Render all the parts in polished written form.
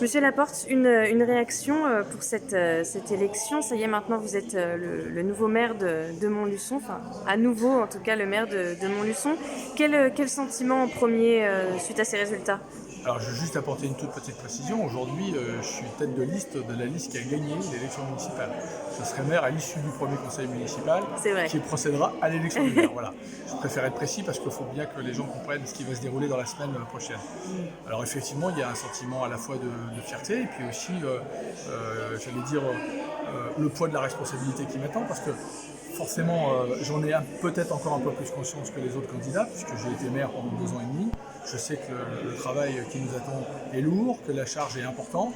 Monsieur Laporte, une réaction pour cette élection. Ça y est, maintenant vous êtes le nouveau maire de Montluçon, enfin à nouveau en tout cas le maire de Montluçon. Quel sentiment en premier suite à ces résultats? Alors, je veux juste apporter une toute petite précision. Aujourd'hui, je suis tête de liste de la liste qui a gagné l'élection municipale. Je serai maire à l'issue du premier conseil municipal C'est vrai. qui procédera à l'élection du maire. Voilà. Je préfère être précis parce qu'il faut bien que les gens comprennent ce qui va se dérouler dans la semaine prochaine. Alors, effectivement, il y a un sentiment à la fois de fierté et puis aussi, j'allais dire, le poids de la responsabilité qui m'attend parce que forcément, j'en ai peut-être encore un peu plus conscience que les autres candidats, puisque j'ai été maire pendant 2 ans et demi. Je sais que le travail qui nous attend est lourd, que la charge est importante,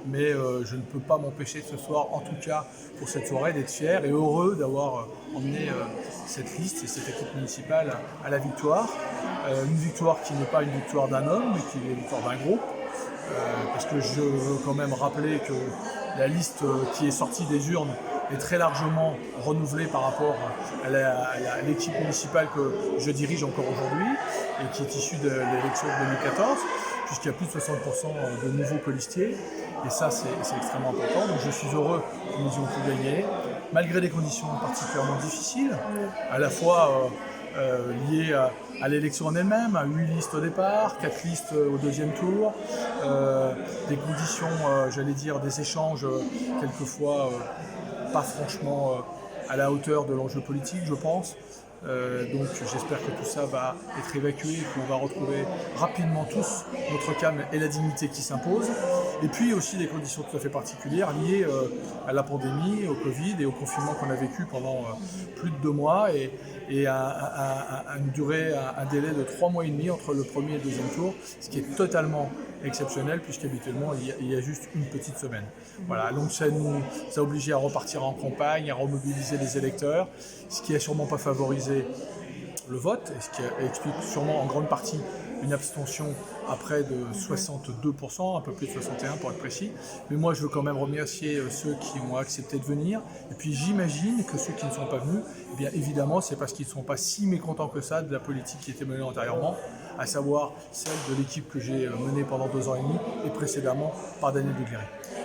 mais je ne peux pas m'empêcher ce soir, en tout cas pour cette soirée, d'être fier et heureux d'avoir emmené cette liste et cette équipe municipale à la victoire. Une victoire qui n'est pas une victoire d'un homme, mais qui est une victoire d'un groupe. Parce que je veux quand même rappeler que la liste qui est sortie des urnes est très largement renouvelée par rapport à l'équipe municipale que je dirige encore aujourd'hui et qui est issue de l'élection de 2014, puisqu'il y a plus de 60% de nouveaux colistiers. Et ça, c'est extrêmement important. Donc je suis heureux que nous ayons pu gagner, malgré des conditions particulièrement difficiles, à la fois liées à l'élection en elle-même, à 8 listes au départ, 4 listes au deuxième tour, des conditions, j'allais dire, des échanges quelquefois pas franchement à la hauteur de l'enjeu politique, je pense. Donc j'espère que tout ça va être évacué et qu'on va retrouver rapidement tous notre calme et la dignité qui s'impose. Et puis aussi des conditions tout à fait particulières liées à la pandémie, au Covid et au confinement qu'on a vécu pendant plus de 2 mois et à une durée, un délai de 3 mois et demi entre le premier et le deuxième tour, ce qui est totalement exceptionnel puisqu'habituellement il y a juste une petite semaine. Voilà, donc ça nous a obligé à repartir en campagne, à remobiliser les électeurs, ce qui n'a sûrement pas favorisé le vote, et ce qui explique sûrement en grande partie une abstention à près de 62%, un peu plus de 61% pour être précis. Mais moi, je veux quand même remercier ceux qui ont accepté de venir. Et puis j'imagine que ceux qui ne sont pas venus, eh bien évidemment, c'est parce qu'ils ne sont pas si mécontents que ça de la politique qui était menée antérieurement, à savoir celle de l'équipe que j'ai menée pendant 2 ans et demi et précédemment par Daniel Deguéry.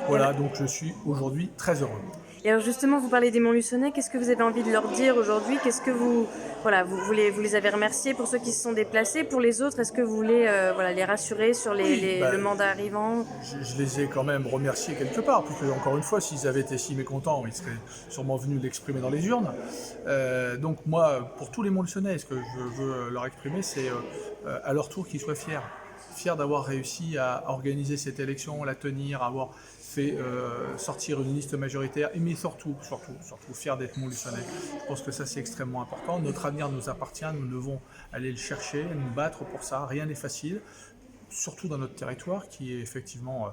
Voilà, donc je suis aujourd'hui très heureux. Et alors justement, vous parlez des Montluçonnais, qu'est-ce que vous avez envie de leur dire aujourd'hui? Qu'est-ce que voilà, vous les avez remerciés pour ceux qui se sont déplacés. Pour les autres, est-ce que vous voulez voilà, les rassurer sur Oui, le mandat arrivant? je les ai quand même remerciés quelque part, puisque encore une fois, s'ils avaient été si mécontents, ils seraient sûrement venus l'exprimer dans les urnes. Donc moi, pour tous les Montluçonnais, ce que je veux leur exprimer, c'est à leur tour qu'ils soient fiers. Fiers d'avoir réussi à organiser cette élection, la tenir, avoir fait sortir une liste majoritaire, mais surtout fiers d'être Montluçonnais. Je pense que ça c'est extrêmement important. Notre avenir nous appartient, nous devons aller le chercher, nous battre pour ça. Rien n'est facile, surtout dans notre territoire qui est effectivement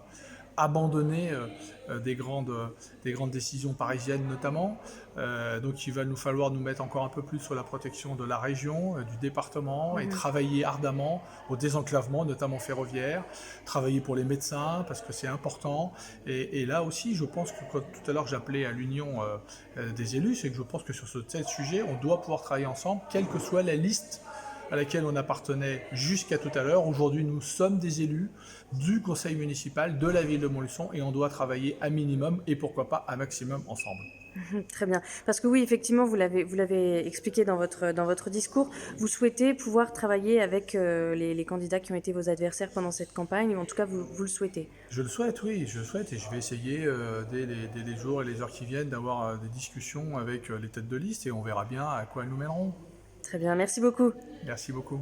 abandonné des grandes décisions parisiennes notamment. Donc il va nous falloir nous mettre encore un peu plus sur la protection de la région, du département et travailler ardemment au désenclavement, notamment ferroviaire, travailler pour les médecins parce que c'est important. Et là aussi, je pense que quand tout à l'heure j'appelais à l'union des élus, c'est que je pense que sur ce tel sujet, on doit pouvoir travailler ensemble, quelle que soit la liste à laquelle on appartenait jusqu'à tout à l'heure. Aujourd'hui, nous sommes des élus du conseil municipal de la ville de Montluçon et on doit travailler à minimum et pourquoi pas à maximum ensemble. Très bien. Parce que oui, effectivement, vous l'avez expliqué dans votre discours, vous souhaitez pouvoir travailler avec les candidats qui ont été vos adversaires pendant cette campagne, ou en tout cas, vous le souhaitez. Je le souhaite, oui, je le souhaite et je vais essayer dès les jours et les heures qui viennent d'avoir des discussions avec les têtes de liste et on verra bien à quoi elles nous mèneront. Très bien, merci beaucoup. Merci beaucoup.